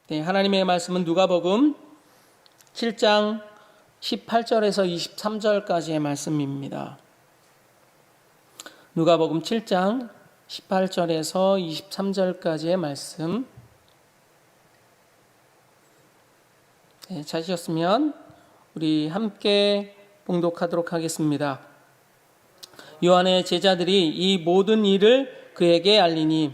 네, 하나님의 말씀은 누가복음 7장 18절에서 23절까지의 말씀입니다. 누가복음 7장 18절에서 23절까지의 말씀. 네, 찾으셨으면 우리 함께 봉독하도록 하겠습니다. 요한의 제자들이 이 모든 일을 그에게 알리니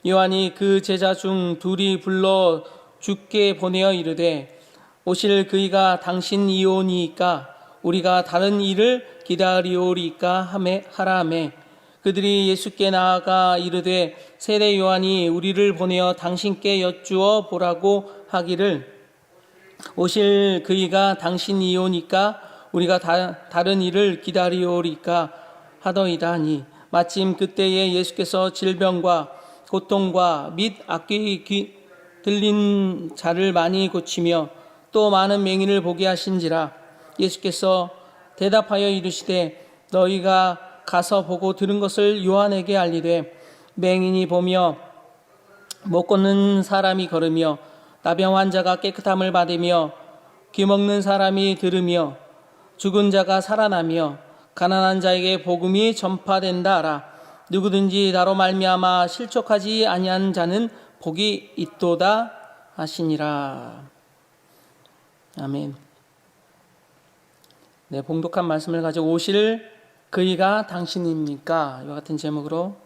요한이 그 제자 중 둘이 불러 주께 보내어 이르되 오실 그이가 당신이오니이까 우리가 다른 일을 기다리오리까 하라 하매 그들이 예수께 나아가 이르되 세례 요한이 우리를 보내어 당신께 여쭈어 보라고 하기를 오실 그이가 당신이오니까 우리가 다른 일을 기다리오리까 하더이다 하니 마침 그때에 예수께서 질병과 고통과 및 악귀 들린 자를 많이 고치며 또 많은 맹인을 보게 하신지라. 예수께서 대답하여 이르시되 너희가 가서 보고 들은 것을 요한에게 알리되 맹인이 보며 못 걷는 사람이 걸으며 나병 환자가 깨끗함을 받으며 귀 먹는 사람이 들으며 죽은 자가 살아나며 가난한 자에게 복음이 전파된다 하라. 누구든지 나로 말미암아 실족하지 아니한 자는 복이 있도다 하시니라. 아멘. 네, 봉독한 말씀을 가지고 오실 그이가 당신입니까? 이와 같은 제목으로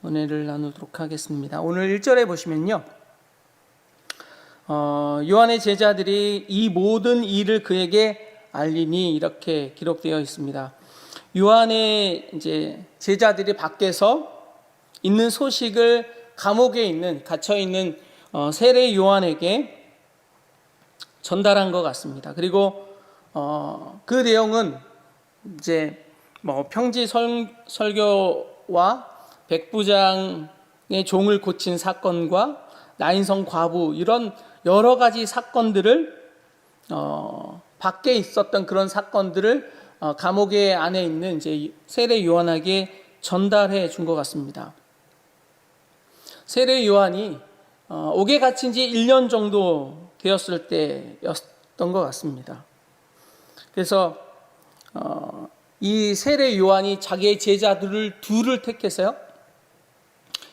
은혜를 나누도록 하겠습니다. 오늘 1절에 보시면요, 요한의 제자들이 이 모든 일을 그에게 알리니 이렇게 기록되어 있습니다. 요한의 이제 제자들이 밖에서 있는 소식을 감옥에 갇혀 있는 세례 요한에게 전달한 것 같습니다. 그리고 그 내용은 이제 평지 설교와 백부장의 종을 고친 사건과 나인성 과부 이런 여러 가지 사건들을 밖에 있었던 그런 사건들을 감옥의 안에 있는 이제 세례 요한에게 전달해 준 것 같습니다. 세례 요한이 옥에 갇힌 지 1년 정도 되었을 때였던 것 같습니다. 그래서 이 세례 요한이 자기의 제자들을 둘을 택해서요,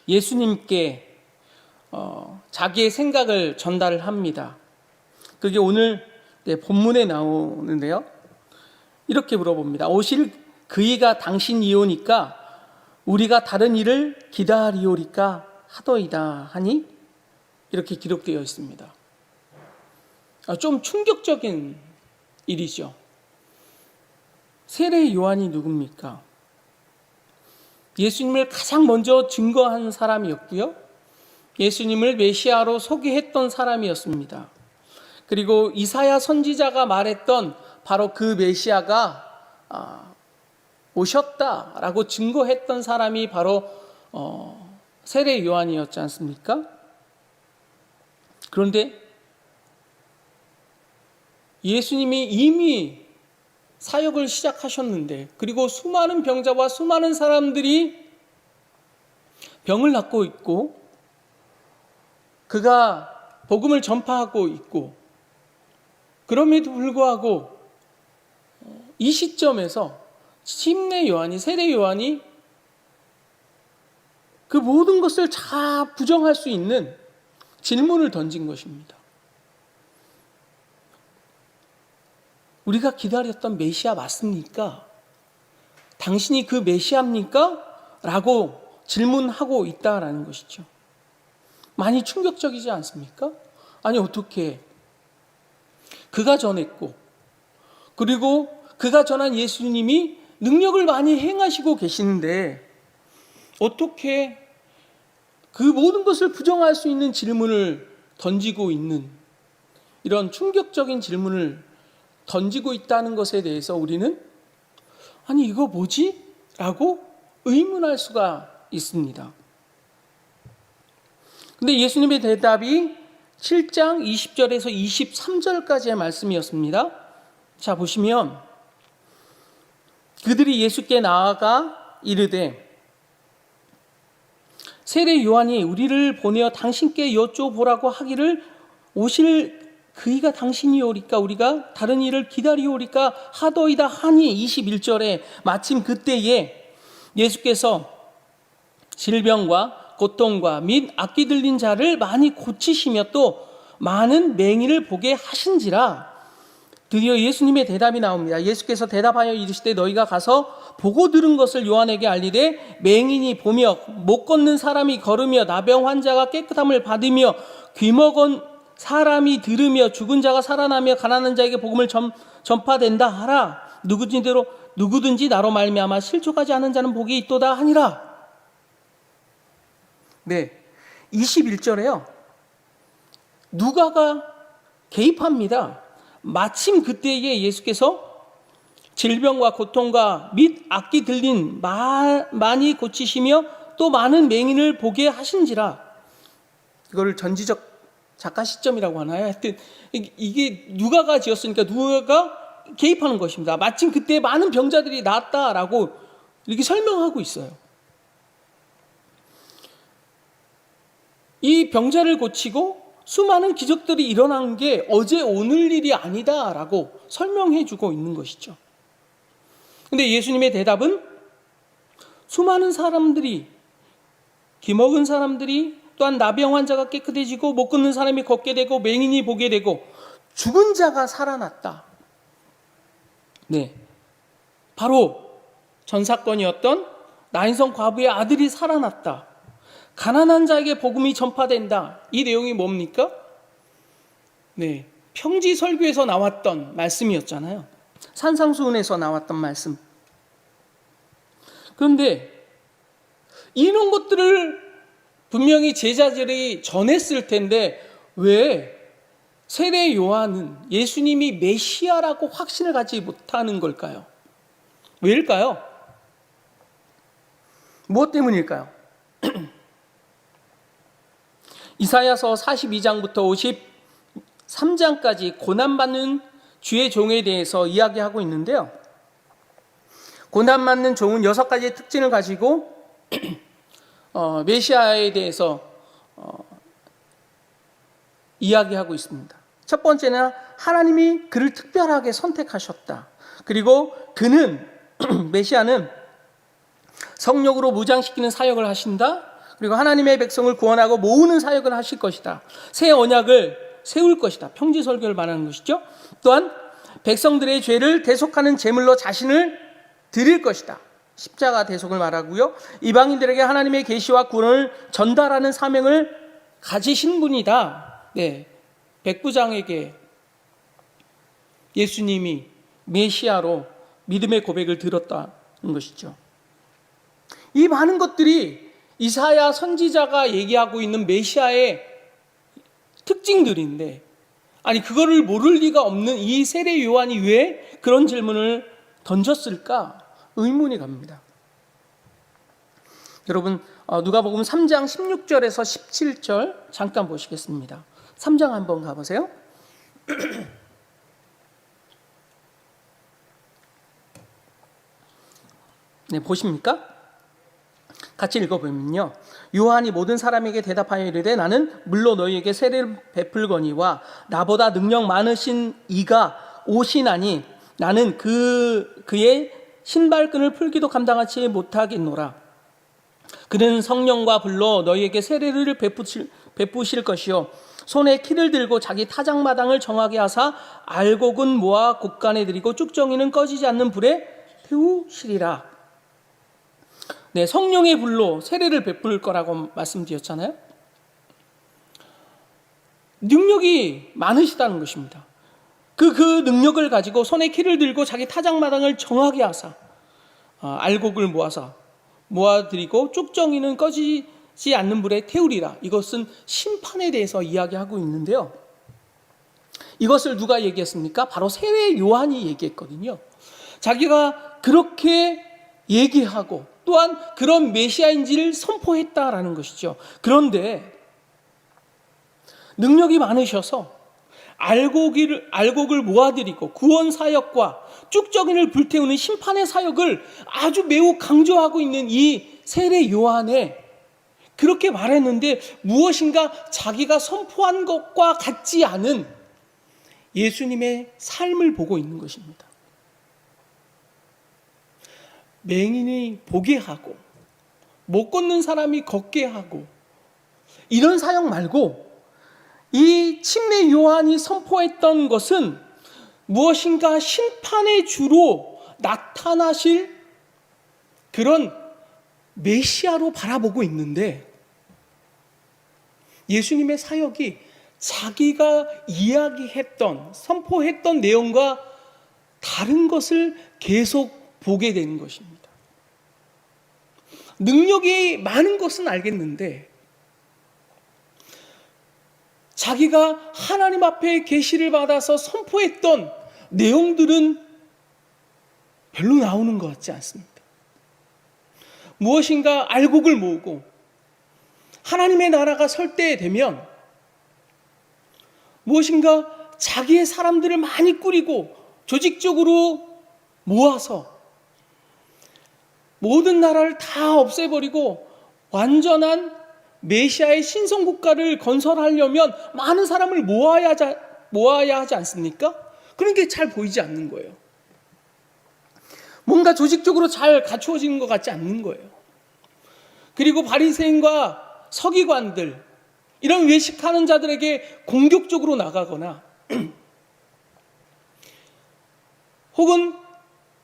예수님께 자기의 생각을 전달을 합니다. 그게 오늘 본문에 나오는데요, 이렇게 물어봅니다. 오실 그이가 당신이오니까 우리가 다른 일을 기다리오리까 하더이다 하니 이렇게 기록되어 있습니다. 좀 충격적인 일이죠. 세례 요한이 누굽니까? 예수님을 가장 먼저 증거한 사람이었고요, 예수님을 메시아로 소개했던 사람이었습니다. 그리고 이사야 선지자가 말했던 바로 그 메시아가 오셨다라고 증거했던 사람이 바로 세례 요한이었지 않습니까? 그런데 예수님이 이미 사역을 시작하셨는데, 그리고 수많은 병자와 수많은 사람들이 병을 낫고 있고 그가 복음을 전파하고 있고, 그럼에도 불구하고 이 시점에서 침례 요한이, 세례 요한이 그 모든 것을 다 부정할 수 있는 질문을 던진 것입니다. 우리가 기다렸던 메시아 맞습니까? 당신이 그 메시아입니까? 라고 질문하고 있다라는 것이죠. 많이 충격적이지 않습니까? 아니, 어떻게 그가 전했고, 그리고 그가 전한 예수님이 능력을 많이 행하시고 계시는데 어떻게 그 모든 것을 부정할 수 있는 질문을 던지고 있는, 이런 충격적인 질문을 던지고 있다는 것에 대해서 우리는 아니 이거 뭐지? 라고 의문할 수가 있습니다. 근데 예수님의 대답이 7장 20절에서 23절까지의 말씀이었습니다. 자, 보시면 그들이 예수께 나아가 이르되 세례 요한이 우리를 보내어 당신께 여쭤보라고 하기를 오실 그이가 당신이 오리까 우리가 다른 이를 기다리오리까 하더이다 하니 21절에 마침 그때에 예수께서 질병과 고통과 및 악기 들린 자를 많이 고치시며 또 많은 맹인을 보게 하신지라. 드디어 예수님의 대답이 나옵니다. 예수께서 대답하여 이르시되 너희가 가서 보고 들은 것을 요한에게 알리되 맹인이 보며 못 걷는 사람이 걸으며 나병 환자가 깨끗함을 받으며 귀먹은 사람이 들으며 죽은 자가 살아나며 가난한 자에게 복음을 전파된다 하라. 누구든지 나로 말미암아 실족하지 않은 자는 복이 있도다 하니라. 네, 21절에요. 누가가 개입합니다. 마침 그때에 예수께서 질병과 고통과 및 악기 들린 많이 고치시며 또 많은 맹인을 보게 하신지라. 이거를 전지적 작가 시점이라고 하나요? 하여튼 이게 누가가 지었으니까 누가가 개입하는 것입니다. 마침 그때 많은 병자들이 나았다라고 이렇게 설명하고 있어요. 이 병자를 고치고 수많은 기적들이 일어난 게 어제 오늘 일이 아니다라고 설명해 주고 있는 것이죠. 근데 예수님의 대답은 수많은 사람들이, 기먹은 사람들이, 또한 나병 환자가 깨끗해지고 못 걷는 사람이 걷게 되고 맹인이 보게 되고 죽은 자가 살아났다. 네, 바로 전 사건이었던 나인성 과부의 아들이 살아났다. 가난한 자에게 복음이 전파된다. 이 내용이 뭡니까? 네, 평지 설교에서 나왔던 말씀이었잖아요. 산상수훈에서 나왔던 말씀. 그런데 이런 것들을 분명히 제자들이 전했을 텐데 왜 세례 요한은 예수님이 메시아라고 확신을 갖지 못하는 걸까요? 왜일까요? 무엇 때문일까요? 이사야서 42장부터 53장까지 고난받는 주의 종에 대해서 이야기하고 있는데요. 고난받는 종은 6가지의 특징을 가지고 메시아에 대해서 이야기하고 있습니다. 첫 번째는 하나님이 그를 특별하게 선택하셨다. 그리고 그는 메시아는 성령으로 무장시키는 사역을 하신다. 그리고 하나님의 백성을 구원하고 모으는 사역을 하실 것이다. 새 언약을 세울 것이다. 평지설교를 말하는 것이죠. 또한 백성들의 죄를 대속하는 제물로 자신을 드릴 것이다. 십자가 대속을 말하고요. 이방인들에게 하나님의 계시와 구원을 전달하는 사명을 가지신 분이다. 네, 백부장에게 예수님이 메시아로 믿음의 고백을 들었다는 것이죠. 이 많은 것들이 이사야 선지자가 얘기하고 있는 메시아의 특징들인데, 아니 그거를 모를 리가 없는 이 세례 요한이 왜 그런 질문을 던졌을까 의문이 갑니다. 여러분, 누가복음 3장 16절에서 17절 잠깐 보시겠습니다. 3장 한번 가보세요. 네, 보십니까? 같이 읽어보면요. 요한이 모든 사람에게 대답하여 이르되 나는 물로 너희에게 세례를 베풀거니와 나보다 능력 많으신 이가 오시나니 나는 그의 신발끈을 풀기도 감당하지 못하겠노라. 그는 성령과 불로 너희에게 세례를 베푸실 것이요 손에 키를 들고 자기 타작마당을 정하게 하사 알곡은 모아 곳간에 들이고 쭉정이는 꺼지지 않는 불에 태우시리라. 네, 성령의 불로 세례를 베풀 거라고 말씀드렸잖아요. 능력이 많으시다는 것입니다. 그 능력을 가지고 손에 키를 들고 자기 타작마당을 정하게 하사 알곡을 모아들이고 쭉정이는 꺼지지 않는 불에 태우리라. 이것은 심판에 대해서 이야기하고 있는데요. 이것을 누가 얘기했습니까? 바로 세례 요한이 얘기했거든요. 자기가 그렇게 얘기하고 또한 그런 메시아인지를 선포했다라는 것이죠. 그런데 능력이 많으셔서 알곡을 모아들이고 구원 사역과 쭉정이를 불태우는 심판의 사역을 아주 매우 강조하고 있는 이 세례 요한의 그렇게 말했는데 무엇인가 자기가 선포한 것과 같지 않은 예수님의 삶을 보고 있는 것입니다. 맹인이 보게 하고 못 걷는 사람이 걷게 하고 이런 사역 말고 이 침례 요한이 선포했던 것은 무엇인가 심판의 주로 나타나실 그런 메시아로 바라보고 있는데 예수님의 사역이 자기가 이야기했던 선포했던 내용과 다른 것을 계속 보게 되는 것입니다. 능력이 많은 것은 알겠는데 자기가 하나님 앞에 계시를 받아서 선포했던 내용들은 별로 나오는 것 같지 않습니다. 무엇인가 알곡을 모으고 하나님의 나라가 설 때 되면 무엇인가 자기의 사람들을 많이 꾸리고 조직적으로 모아서 모든 나라를 다 없애버리고 완전한 메시아의 신성국가를 건설하려면 많은 사람을 모아야 하지 않습니까? 그런 게 잘 보이지 않는 거예요. 뭔가 조직적으로 잘 갖추어지는 것 같지 않는 거예요. 그리고 바리새인과 서기관들, 이런 외식하는 자들에게 공격적으로 나가거나 혹은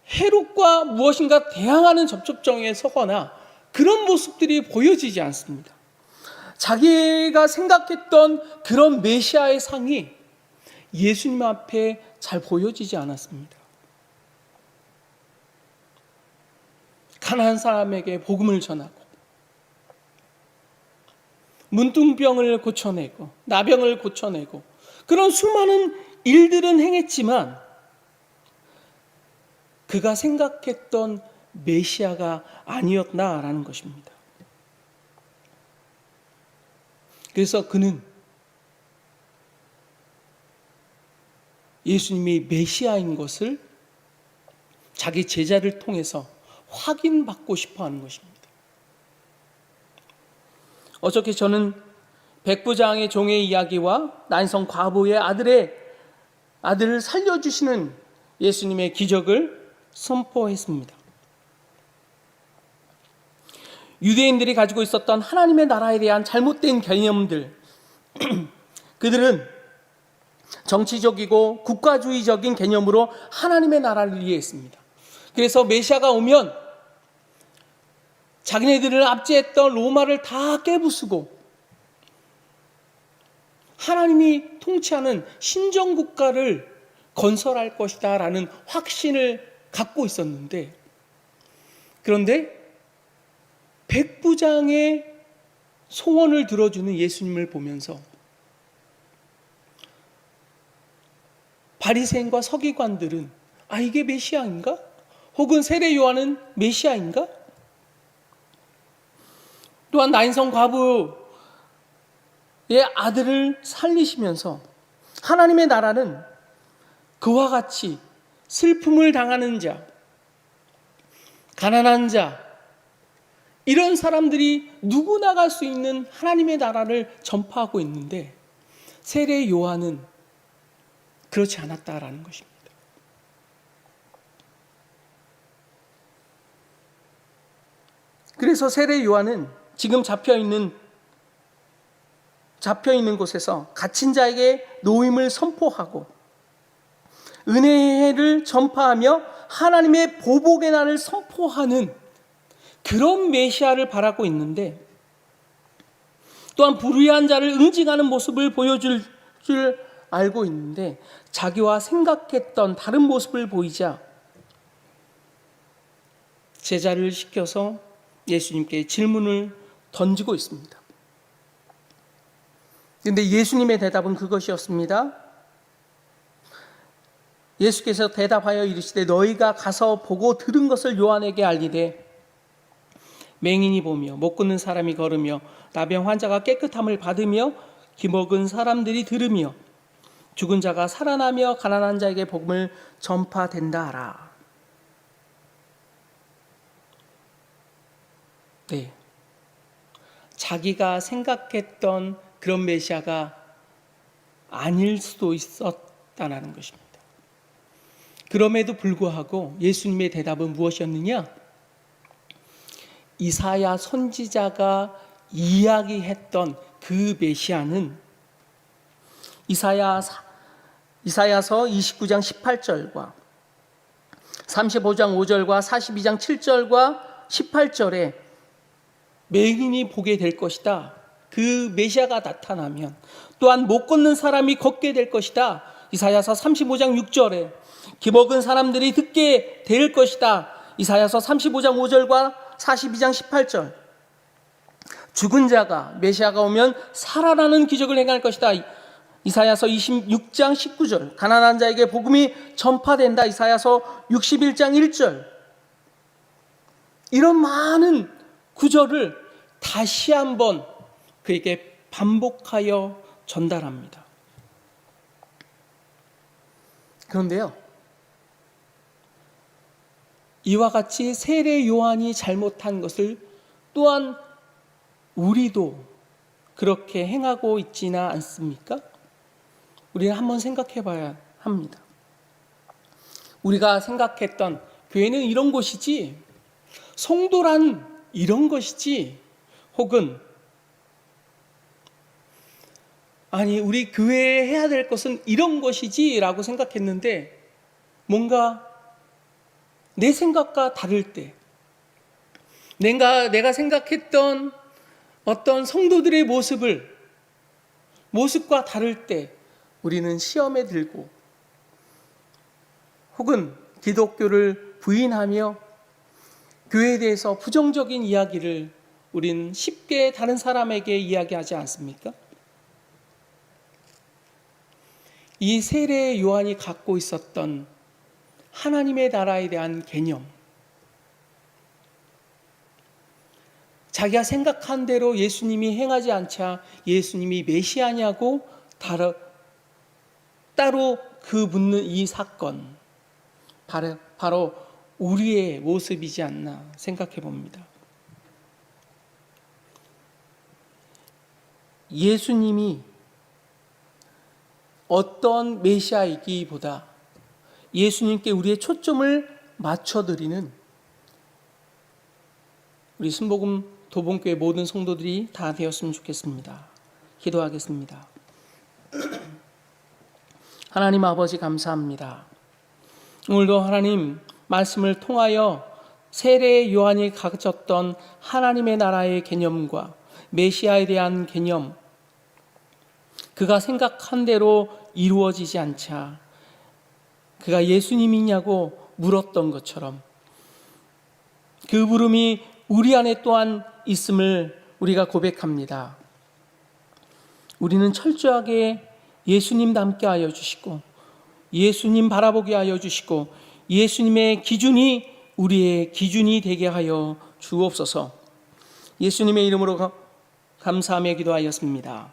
헤롯과 무엇인가 대항하는 접촉점에 서거나 그런 모습들이 보여지지 않습니다. 자기가 생각했던 그런 메시아의 상이 예수님 앞에 잘 보여지지 않았습니다. 가난한 사람에게 복음을 전하고 문둥병을 고쳐내고 나병을 고쳐내고 그런 수많은 일들은 행했지만 그가 생각했던 메시아가 아니었나라는 것입니다. 그래서 그는 예수님이 메시아인 것을 자기 제자를 통해서 확인받고 싶어 하는 것입니다. 어저께 저는 백부장의 종의 이야기와 난성 과부의 아들을 살려주시는 예수님의 기적을 선포했습니다. 유대인들이 가지고 있었던 하나님의 나라에 대한 잘못된 개념들, 그들은 정치적이고 국가주의적인 개념으로 하나님의 나라를 이해했습니다. 그래서 메시아가 오면 자기네들을 압제했던 로마를 다 깨부수고 하나님이 통치하는 신정국가를 건설할 것이다 라는 확신을 갖고 있었는데, 그런데 백부장의 소원을 들어주는 예수님을 보면서 바리새인과 서기관들은 이게 메시아인가? 혹은 세례 요한은 메시아인가? 또한 나인성 과부의 아들을 살리시면서 하나님의 나라는 그와 같이 슬픔을 당하는 자, 가난한 자, 이런 사람들이 누구나 갈 수 있는 하나님의 나라를 전파하고 있는데 세례 요한은 그렇지 않았다라는 것입니다. 그래서 세례 요한은 지금 잡혀있는 곳에서 갇힌 자에게 노임을 선포하고 은혜를 전파하며 하나님의 보복의 날을 선포하는 그런 메시아를 바라고 있는데, 또한 불의한 자를 응징하는 모습을 보여줄 줄 알고 있는데 자기와 생각했던 다른 모습을 보이자 제자를 시켜서 예수님께 질문을 던지고 있습니다. 그런데 예수님의 대답은 그것이었습니다. 예수께서 대답하여 이르시되 너희가 가서 보고 들은 것을 요한에게 알리되 맹인이 보며 못 걷는 사람이 걸으며 나병 환자가 깨끗함을 받으며 기먹은 사람들이 들으며 죽은 자가 살아나며 가난한 자에게 복음을 전파된다 하라. 네, 자기가 생각했던 그런 메시아가 아닐 수도 있었다는 것입니다. 그럼에도 불구하고 예수님의 대답은 무엇이었느냐? 이사야 선지자가 이야기했던 그 메시아는 이사야서 29장 18절과 35장 5절과 42장 7절과 18절에 맹인이 보게 될 것이다. 그 메시아가 나타나면 또한 못 걷는 사람이 걷게 될 것이다. 이사야서 35장 6절에 기먹은 사람들이 듣게 될 것이다. 이사야서 35장 5절과 42장 18절 죽은 자가 메시아가 오면 살아나는 기적을 행할 것이다. 이사야서 26장 19절 가난한 자에게 복음이 전파된다. 이사야서 61장 1절 이런 많은 구절을 다시 한번 그에게 반복하여 전달합니다. 그런데요, 이와 같이 세례 요한이 잘못한 것을 또한 우리도 그렇게 행하고 있지는 않습니까? 우리는 한번 생각해 봐야 합니다. 우리가 생각했던 교회는 이런 곳이지, 성도란 이런 것이지, 혹은 아니 우리 교회에 해야 될 것은 이런 것이지 라고 생각했는데 뭔가 내 생각과 다를 때 내가 생각했던 어떤 성도들의 모습과 다를 때 우리는 시험에 들고 혹은 기독교를 부인하며 교회에 대해서 부정적인 이야기를 우리는 쉽게 다른 사람에게 이야기하지 않습니까? 이 세례 요한이 갖고 있었던 하나님의 나라에 대한 개념, 자기가 생각한 대로 예수님이 행하지 않자 예수님이 메시아냐고 따로 그 묻는 이 사건, 바로 우리의 모습이지 않나 생각해 봅니다. 예수님이 어떤 메시아이기보다 예수님께 우리의 초점을 맞춰드리는 우리 순복음 도봉교회 모든 성도들이 다 되었으면 좋겠습니다. 기도하겠습니다. 하나님 아버지 감사합니다. 오늘도 하나님 말씀을 통하여 세례 요한이 가졌던 하나님의 나라의 개념과 메시아에 대한 개념, 그가 생각한 대로 이루어지지 않자 그가 예수님이냐고 물었던 것처럼 그 물음이 우리 안에 또한 있음을 우리가 고백합니다. 우리는 철저하게 예수님 닮게 하여 주시고 예수님 바라보게 하여 주시고 예수님의 기준이 우리의 기준이 되게 하여 주옵소서. 예수님의 이름으로 감사하며 기도하였습니다.